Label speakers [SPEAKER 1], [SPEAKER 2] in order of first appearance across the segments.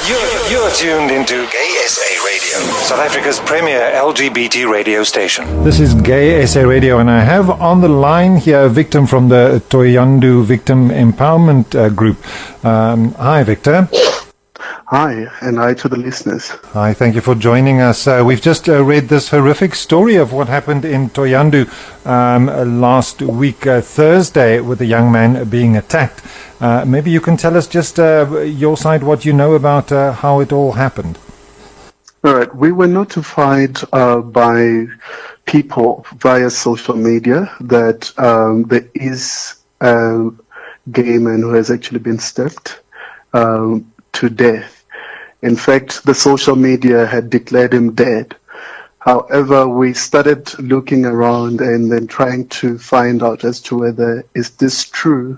[SPEAKER 1] You're tuned into Gay SA Radio, South Africa's premier LGBT radio station.
[SPEAKER 2] This is Gay SA Radio, and I have on the line here a victim from the Thohoyando Victim Empowerment Group. Hi, Victor.
[SPEAKER 3] Hi, and hi to the listeners.
[SPEAKER 2] Hi, thank you for joining us. We've just read this horrific story of what happened in Thohoyando last week, Thursday, with a young man being attacked. Maybe you can tell us just your side, what you know about how it all happened.
[SPEAKER 3] All right, we were notified by people via social media that there is a gay man who has actually been stabbed to death. In fact, the social media had declared him dead. However, we started looking around and then trying to find out as to whether is this true.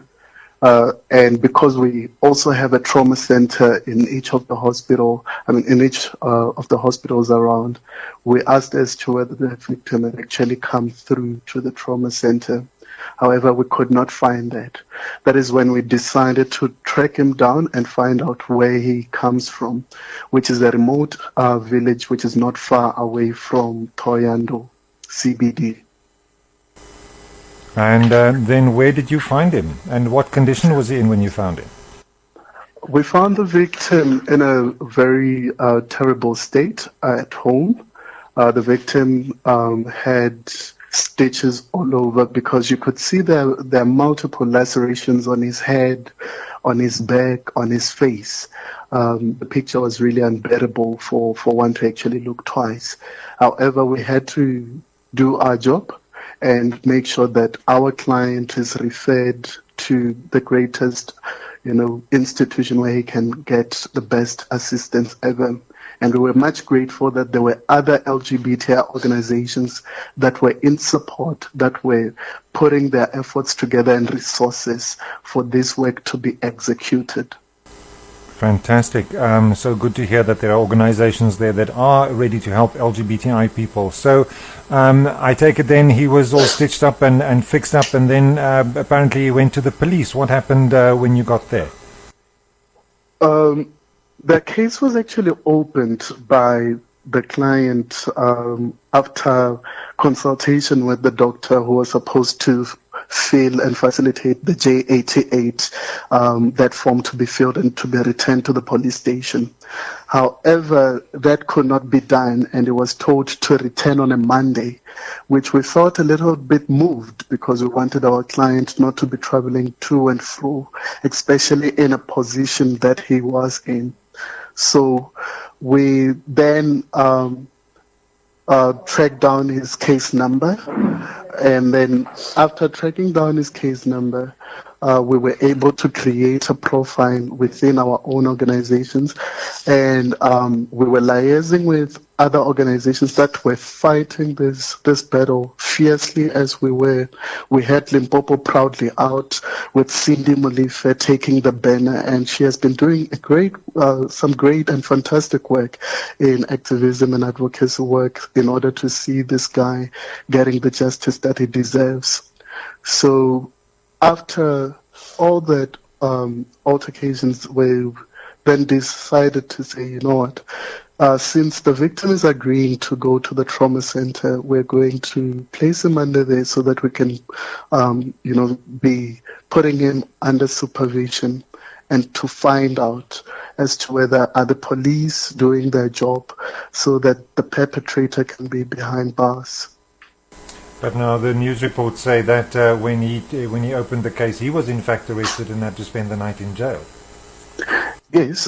[SPEAKER 3] And because we also have a trauma center in each of the in each of the hospitals around, we asked as to whether the victim had actually come through to the trauma center. However, we could not find that. That is when we decided to track him down and find out where he comes from, which is a remote village which is not far away from Thohoyando CBD.
[SPEAKER 2] And then where did you find him? And what condition was he in when you found him?
[SPEAKER 3] We found the victim in a very terrible state at home. The victim had stitches all over because you could see there are multiple lacerations on his head, on his back, on his face. The picture was really unbearable for one to actually look twice. However, we had to do our job and make sure that our client is referred to the greatest, institution where he can get the best assistance ever. And we were much grateful that there were other LGBT organizations that were in support, that were putting their efforts together and resources for this work to be executed.
[SPEAKER 2] Fantastic. So good to hear that there are organizations there that are ready to help LGBTI people. So I take it then he was all stitched up and fixed up, and then apparently he went to the police. What happened when you got there?
[SPEAKER 3] The case was actually opened by the client after consultation with the doctor who was supposed to fill and facilitate the J88, that form to be filled and to be returned to the police station. However, that could not be done, and it was told to return on a Monday, which we felt a little bit moved because we wanted our client not to be traveling to and fro, especially in a position that he was in. So we then tracked down his case number, and then after tracking down his case number, we were able to create a profile within our own organizations, and we were liaising with other organizations that were fighting this battle fiercely as we were. We had Limpopo Proudly Out with Cindy Molife taking the banner, and she has been doing some great and fantastic work in activism and advocacy work in order to see this guy getting the justice that he deserves. So after all that altercations, we then decided to say, you know what, since the victim is agreeing to go to the trauma center, we're going to place him under there so that we can, be putting him under supervision and to find out as to whether are the police doing their job so that the perpetrator can be behind bars.
[SPEAKER 2] But now the news reports say that when he opened the case, he was in fact arrested and had to spend the night in jail.
[SPEAKER 3] Yes.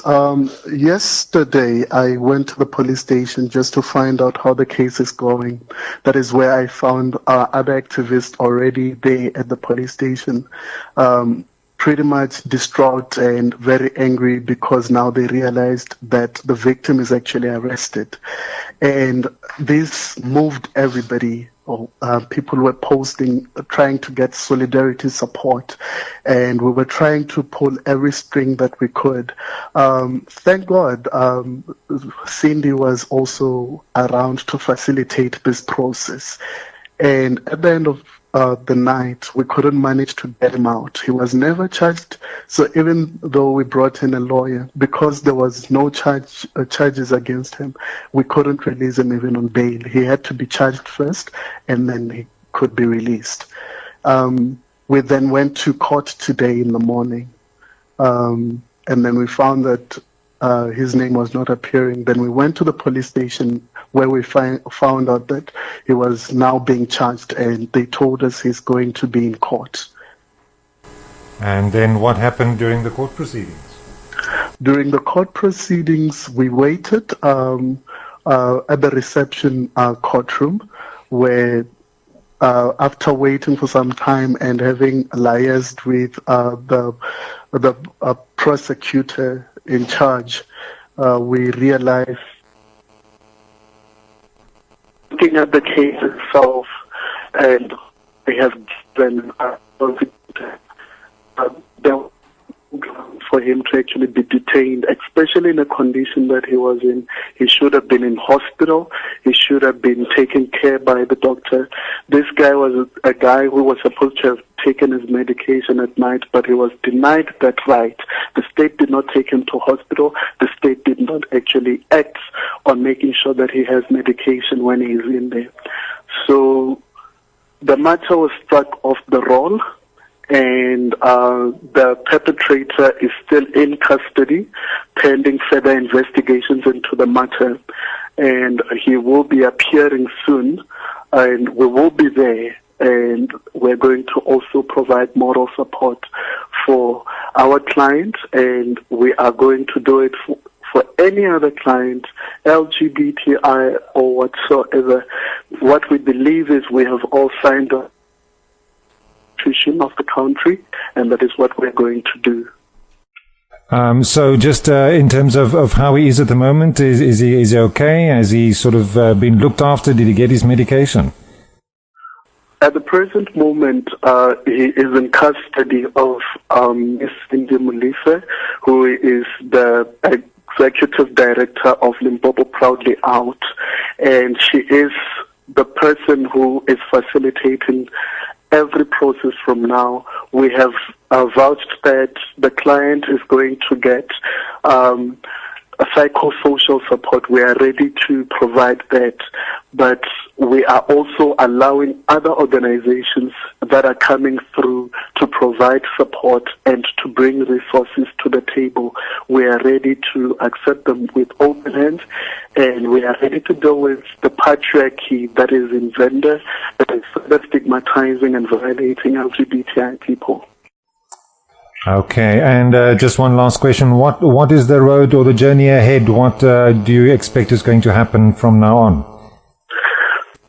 [SPEAKER 3] Yesterday I went to the police station just to find out how the case is going. That is where I found other activists already there at the police station, pretty much distraught and very angry because now they realized that the victim is actually arrested. And this moved everybody. People were posting, trying to get solidarity support, and we were trying to pull every string that we could. Thank God, Cindy was also around to facilitate this process. And at the end of the night, we couldn't manage to get him out. He was never charged. So even though we brought in a lawyer, because there was no charges against him, we couldn't release him even on bail. He had to be charged first, and then he could be released. We then went to court today in the morning, and then we found that his name was not appearing. Then we went to the police station where we found out that he was now being charged, and they told us he's going to be in court.
[SPEAKER 2] And then what happened during the court proceedings?
[SPEAKER 3] During the court proceedings, we waited at the reception courtroom, where after waiting for some time and having liaised with the prosecutor in charge, we realized, looking at the case itself, and we have been for him to actually be detained, especially in the condition that he was in. He should have been in hospital. He should have been taken care by the doctor. This guy was a guy who was supposed to have taken his medication at night, but he was denied that right. The state did not take him to hospital. The state did not actually act on making sure that he has medication when he is in there. So the matter was struck off the roll, and the perpetrator is still in custody pending further investigations into the matter, and he will be appearing soon, and we will be there, and we're going to also provide moral support for our client, and we are going to do it for any other client, LGBTI or whatsoever. What we believe is we have all signed up of the country, and that is what we're going to do.
[SPEAKER 2] So just in terms of how he is at the moment, is he okay? Has he sort of been looked after? Did he get his medication?
[SPEAKER 3] At the present moment, he is in custody of Ms. Cindy Mulisa, who is the executive director of Limpopo Proudly Out, and she is the person who is facilitating every process from now. We have vouched that the client is going to get a psychosocial support. We are ready to provide that, but we are also allowing other organizations that are coming through to provide support and to bring resources to the table. We are ready to accept them with open hands, and we are ready to deal with the patriarchy that is in gender, that is further stigmatizing and violating LGBTI people.
[SPEAKER 2] Okay, and just one last question. What is the road or the journey ahead? What do you expect is going to happen from now on?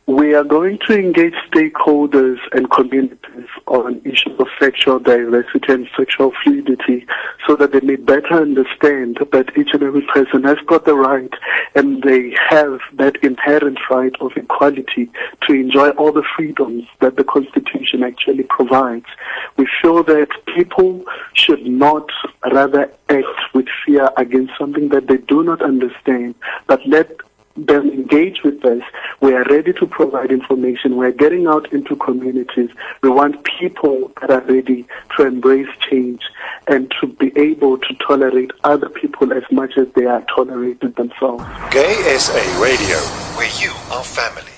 [SPEAKER 3] We are going to engage stakeholders and communities on issues of sexual diversity and sexual fluidity so that they may better understand that each and every person has got the right, and they have that inherent right of equality to enjoy all the freedoms that the Constitution actually provides. We feel that people should not rather act with fear against something that they do not understand, but let them engage with us. We are ready to provide information. We're getting out into communities. We want people that are ready to embrace change and to be able to tolerate other people as much as they are tolerated themselves.
[SPEAKER 1] Gay SA Radio, where you are family.